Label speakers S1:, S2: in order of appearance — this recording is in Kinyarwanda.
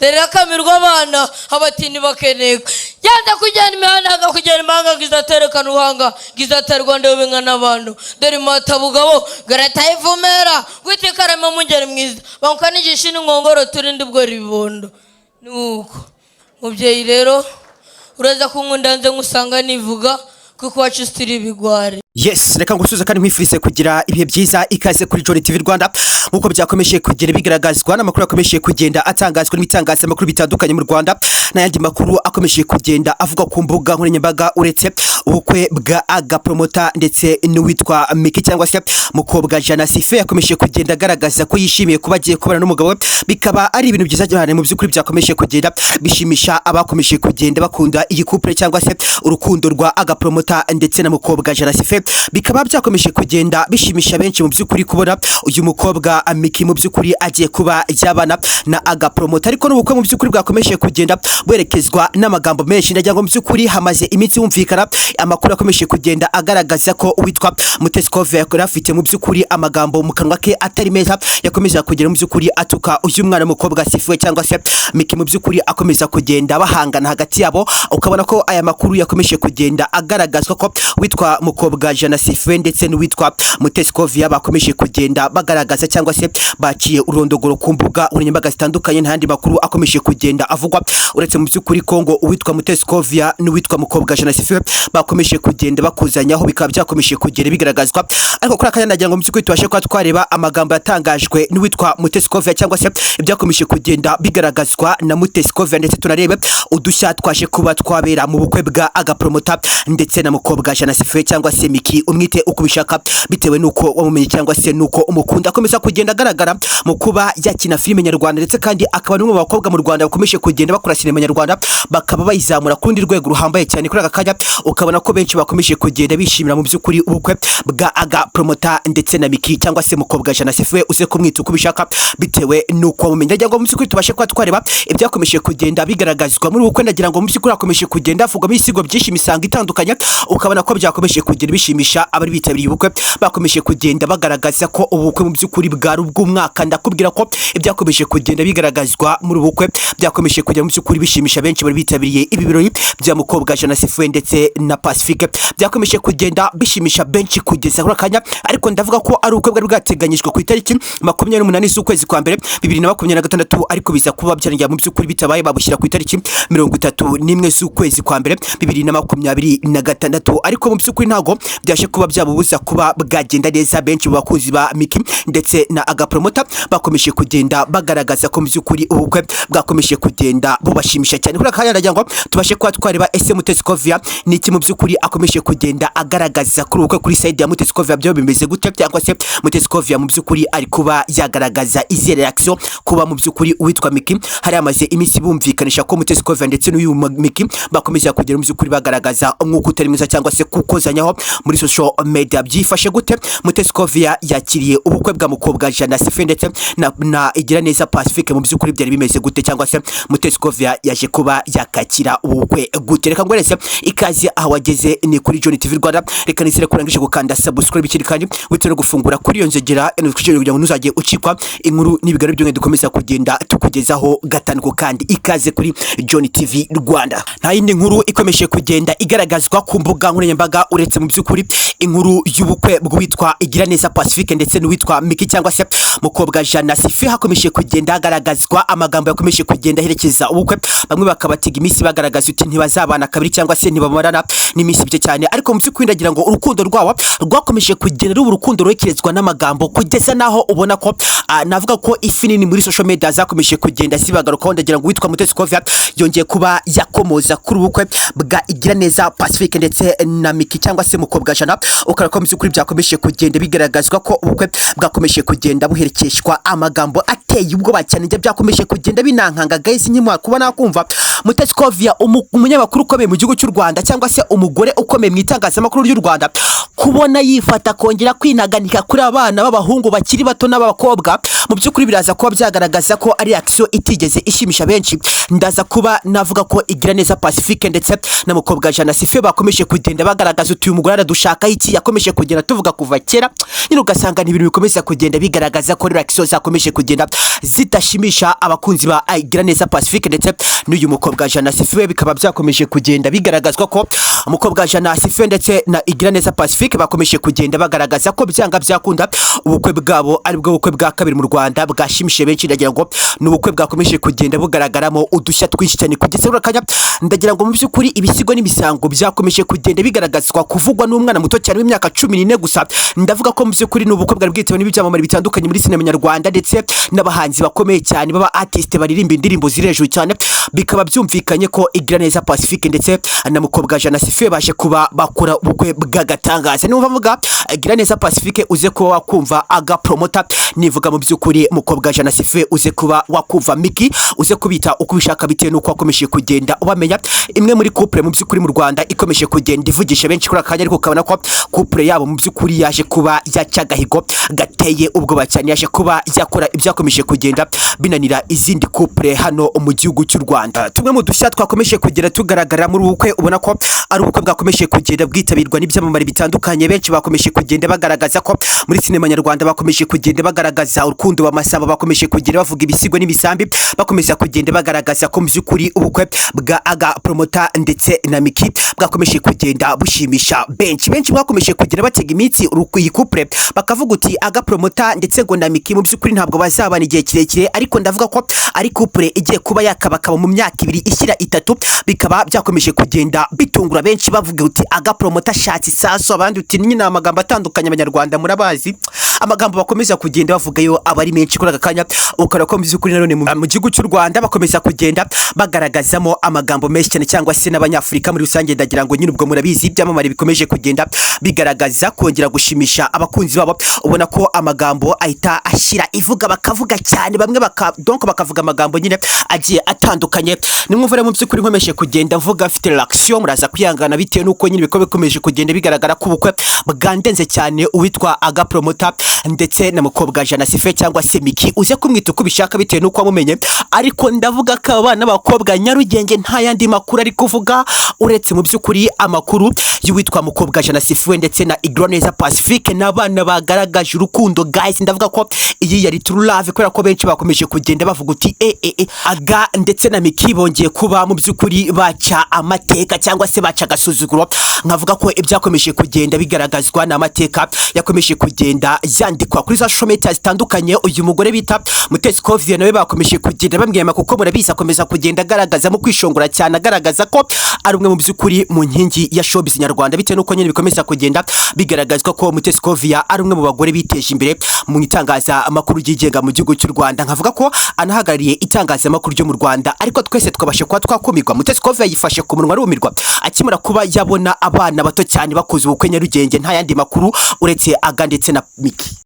S1: rero akamirwa abana abatini bakeneka yanda kujyana imihanda akakujyana imanga gizaterekana uhanga gizaterwa ndewe binga n'abantu dore matabugabo garata ivumera gwitekarama mungere mwiza bankanigisha n'ingongoro turinde ubwo ribondo nuko mubyeyi rero uraza kunkunda nze ngusanga nivuga kuko wacu stiri bigware.
S2: Yes, reka ngusuza kandi mwifurize kugira ibihe byiza ikaze kuri Johnny TV Rwanda. Nkuko byakomeje kugenda bigaragazwa n'amakuru akomeje kugenda atangazwa n'ibitangaza makuru bitandukanye mu Rwanda n'ayandi makuru akomeje kugenda avuga ku mbuga nkoranyambaga uretse ubukwe bwa agapromota ndetse n'uwitwa MIki cyangwa se mukobwa Jana Sife yakomeje kugenda agaragaza ko yishimiye kuba agiye kubana n'umugabo, bikaba ari ibintu byiza cyane mu by'ukuri byakomeje kugenda bishimisha abakomeje kugenda bakunda iyi couple cyangwa se urukundo rwa agapromota ndetse na mukobwa Jana Sife. Bikaba byakomeje kugenda bishimisha benshi mu by'ukuri kubona uyu mukobwa MIki mu by'ukuri agiye kuba yabana na agapromota, ariko n'ubukwe mu by'ukuri bwakomeje kugenda bwerekezwa n'amagambo menshi. Ndagira ngo mu by'ukuri hamaze iminsi yumvikana amakuru akomeje kugenda agaragaza ko uwitwa SICOVIA yakora afite mu by'ukuri amagambo mu kanwa ke atari meza, yakomeza kugera mu by'ukuri atuka uyu mwana mukobwa Sife cyangwa se MIki mu by'ukuri akomeza kugenda bahangana hagati yabo. Ukabona ko aya makuru yakomeje kugenda agaragazwa ko witwa mukobwa Jana Sife ndetse n'uwitwa SICOVIA bakomeje kugenda bagaragaza cyangwa se baciye urondogoro ku mbuga nkoranyambaga zitandukanye. N'andi makuru akomeje kugenda avugwa uretse mu by'ukuri Kongo uwitwa SICOVIA n'uwitwa mukobwa Jana Sife bakomeje kugenda bakuzanyaho, bikaba byakomeje kugenda bigaragazwa. Ariko kuri akanya nagira ngo mu by'ukuri tubashe kwa twareba amagambo yatangajwe n'uwitwa SICOVIA cyangwa se ibyakomeje kugenda bigaragazwa na SICOVIA, ndetse tunarebe udushya twashe kuba twabera mu bukwe bwa agapromota ndetse na mukobwa Jana Sife cyangwa se MIki umwite uko bishaka bitewe nuko wamumenye cyangwa se nuko umukunda. Akomeza kugenda agaragara mu kuba yakina filime nyarwanda, ndetse kandi akaba n'umwe mu bakobwa mu Rwanda bakomeje kugenda bakora sinema nyarwanda bakaba bayizamura ku rundi rwego ruhambaye cyane. Kuri aka kanya ukabona ko benshi bakomeje kugenda bishimira mu by'ukuri ubukwe bwa agapromota ndetse na MIki cyangwa se mukobwa Jana Sife uze kumwita uko bishaka bitewe nuko wamumenye. Ndagira ngo mu by'ukuri tubashe kwa twareba ibyakomeje kugenda bigaragazwa muri ubukwe. Ndagira ngo mu by'ukuri akomeje kugenda avugwamo ibisigo byinshi misanga itandukanye, ukabona ko byakomeje kugenda bishimisha abari bitabiriye ubukwe. Bakomeje kugenda bagaragaza ko ubukwe mu by'ukuri bwari ubw'umwaka. Ndakubwira ko ibyakomeje kugenda bigaragazwa muri ubukwe byakomeje kugenda mu by'ukuri bishimisha benshi bari bitabiriye ibi birori bya mukobwa Jana Sife ndetse na Pacifique. Byakomeje kugenda bishimisha benshi kugeza kuri akanya, ariko ndavuga ko ari ubukwe bwari bwateganyijwe ku itariki 28 z'ukwezi kwa mbere 2026, ariko biza kuba byanjye mu by'ukuri bitabaye babushyira ku itariki 31 z'ukwezi kwa mbere 2026. Ariko mu by'ukuri ntago byashe kuba byabubuza kuba bwagenda neza. Benshi mu bakuzi ba MIki ndetse na agapromota bakomeje kugenda bagaragaza ko mu by'ukuri ubukwe bwakomeje kugenda bubashimisha cyane. Kuri akanya ndagira ngo tubashe kwa twareba ese SICOVIA niki mu by'ukuri akomeje kugenda agaragaza kuri ubukwe kuri side ya SICOVIA byo bimeze gute, cyangwa se SICOVIA mu by'ukuri ari kuba yagaragaza izi reaction kuba mu by'ukuri uwitwa MIki hari amaze iminsi bumvikanisha ko SICOVIA ndetse n'uyu MIki bakomeza kugera mu by'ukuri bagaragaza umwuka utari mwiza cyangwa se kukozanyaho muri social media. Byifashe gute SICOVIA yakiriye ubukwe bwa mukobwa Jana Sife ndetse na igira neza Pacifique mu by'ukuri byari bimeze gute, cyangwa se SICOVIA yaje kuba yakakira ubukwe gute? Reka ngwerese ikaze aho wageze ni kuri Johnny TV Rwanda. Reka nisire kurangije gukanda subscribe bikiri kandi witero gufungura kuri iyo nzogera kugira ngo ntuzajye ucikwa inkuru n'ibigaro by'umwe dukomeza kugenda tukugezaho gatanu kandi. Ikaze kuri Johnny TV Rwanda. Nta yindi nkuru ikomeje kugenda igaragazwa ku mbuga nkoranyambaga uretse mu by'ukuri inkuru y'ubukwe bw'uwitwa igira neza Pacifique ndetse n'uwitwa MIki cyangwa se mukobwa Jana Sife. Hakomeje kugenda hagaragazwa amagambo yakomeje kugenda herekeza ubukwe. Bamwe bakabatiga iminsi bagaragaza uti ntibazabana kabiri cyangwa se ntibamarana n'iminsi bike cyane, ariko mu by'ukuri ndagira ngo urukundo rwawo rwakomeje kugenda ruba urukundo ruhekerezwa n'amagambo kugeza naho ubona ko navuga ko ifi nini muri social media zakomeje kugenda zibagarukaho. Ndagira ngo witwa SICOVIA yongeye kuba yakomoza kuri ubukwe bwa igira neza Pacifique ndetse na MIki cyangwa se mukobwa Jana. Ukarako mu by'ukuri byakomeje kugenda bigaragazwa ko ubukwe bwakomeje kugenda buherekeshwa amagambo ateye ubwoba cyane. Byakomeje kugenda binankanga guys, nkimwa kuba nakumva SICOVIA umunyamakuru ukomeye mu gihugu cy'u Rwanda cyangwa se umugore ukomeye mu itangazamakuru ry'u Rwanda kubona yifata kongera kwinaganika kuri abana b'abahungu bakiri bato n'abakobwa mu by'ukuri biraza kuba byagaragaza ko ari action itigeze ishimisha benshi. Ndaza kuba navuga ko Igiraneza Pacifique ndetse na mukobwa Jana Sife bakomeje kugenda bagaragaza uyu mugore aradushaka iki, yakomeje kugenda tuvuga kuva kera nyine ugasanga ni ibintu bikomeza kugenda bigaragaza ko action zakomeje kugenda zidashimisha abakunzi ba Igiraneza Pacifique ndetse n'uyu mukobwa Jana Sife. Bikaba byakomeje kugenda bigaragazwa ko umukobwa Jana Sife ndetse na Igiraneza Pacifique bakomeje kugenda bagaragaza ko byanga byakunda ubukwe bwabo ari bwo bukwe bwa kabiri mu Rwanda bwashimishije benshi. Ndagira ngo n'ubukwe bwakomeje kugenda bugaragaramo udushya twinshi cyane kugeza urakanya. Ndagira ngo mu by'ukuri ibisigo n'imisango byakomeje kugenda bigaragazwa kuvugwa n'umwana muto cyane w'imyaka 14 gusa. Ndavuga ko mu by'ukuri n'ubukwe bwari bwitewe n'ibyamamare bitandukanye muri sinema nyarwanda ndetse n'abahanzi bakomeye cyane baba artiste baririmba indirimbo zirejuru cyane. Bikaba byumvikanye ko Igiraneza Pacifique ndetse na mukobwa Jana Sife baje kuba bakora ubukwe bw'agatangaza. Niba mvuga Igiraneza Pacifique uze kuba wakumva aga promoter, nivuga mu by'ukuri mukobwa Jana Sife uze kuba wakumva MIki, uze kubita uko bishaka bitewe nuko wakomeje kugenda ubamenya. Imwe muri couple mu by'ukuri mu Rwanda ikomeje kugenda ivugisha benshi kuri akanya, ariko ukabona ko couple yabo mu by'ukuri yaje kuba yacyagahigo gateye ubwoba cyane, yaje kuba yakora ibyakomeje kugenda binanira izindi couple hano mu gihugu cy'u Rwanda. Tumwe mu dushya twakomeje kugera tugaragara muri ubukwe, ubona ko ari ubukwe bwakomeje kugenda bwitabirwa n'ibyamamare bitandukanye. Benshi bakomeje kugenda bagaragaza ko muri sinema nyarwanda bakomeje kugenda bagaragaza urukundo bamasaba, bakomeje kugenda bavuga ibisigo n'imisambi, bakomeza kugenda bagaragaza ko mu by'ukuri ubukwe bwa aga promoter ndetse na MIki bwakomeje kugenda bushimisha benshi. Benshi bakomeje kugenda batega imitsi iyi couple bakavuga uti aga promoter ndetse ngo na MIki mu by'ukuri ntabwo bazabana igihe kirekire, ariko ndavuga ko ari couple igiye kuba yakabakaba mu myaka 2 ishyira 3. Bikaba byakomeje kugenda bitungura benshi bavuga uti aga promoter shatsi saso, abandi uti nyine amagambo atandukanye abanyarwanda murabazi amagambo bakomeza kugenda bavuga yo abari menshi kuri akanya. Ukora ko mu by'ukuri nanone mu gihugu cy'u Rwanda bakomeza kugenda bagaragazamo amagambo menshi cyane cyangwa se n'abanyafurika muri rusange. Ndagira ngo nyine ubwo murabizi ibyamamare bikomeje kugenda bigaragaza kongera gushimisha abakunzi babo, ubona ko amagambo ahita ashira ivuga bakavuga cyane, bamwe bakavuga amagambo nyine agiye atandukanye. Nimwumvira mu by'ukuri nkomeje kugenda mvuga afite l'action, muraza kwihangana bitewe nuko nyine bikomeje kugenda bigaragara ko ubukwe bwandenze cyane uwitwa aga promoter ndetse na mukobwa Jana Sife cyangwa se MIki, uze kumwita uko bishaka bitewe nuko wamumenye. Ariko ndavuga ko abana b'abakobwa Nyarugenge nta yandi makuru ari kuvuga uretse mu by'ukuri amakuru y'uwitwa mukobwa Jana Sife ndetse na Igiraneza Pacifique n'abana bagaragaje urukundo. Guys, ndavuga ko iyi yari true love kubera ko benshi bakomeje kugenda bavuga uti aga ndetse na MIki bongeye kuba mu by'ukuri baca amateka cyangwa se baca agasuzuguro. Nkavuga ko ibyakomeje kugenda bigaragazwa n'amateka yakomeje kugenda yandikwa kuri za social media zitandukanye. Uyu mugore bita SICOVIA nawe bakomeje kugenda bamwema kuko murabizi akomeza kugenda agaragaza mu kwishongora cyane, agaragaza ko ari umwe mu by'ukuri mu nkingi ya showbiz nyarwanda bitewe nuko nyine bikomeza kugenda bigaragazwa ko SICOVIA ari umwe mu bagore biteje imbere mu itangazamakuru ryigenga mu gihugu cy'u Rwanda. Nkavuga ko anahagarariye itangazamakuru ryo mu Rwanda, ariko twese twabashe kuba twakumirwa. SICOVIA yifashe ku munwa arumirwa akimara kuba yabona abana bato cyane bakoze ubukwe Nyarugenge, nta yandi makuru uretse aga ndetse na MIki.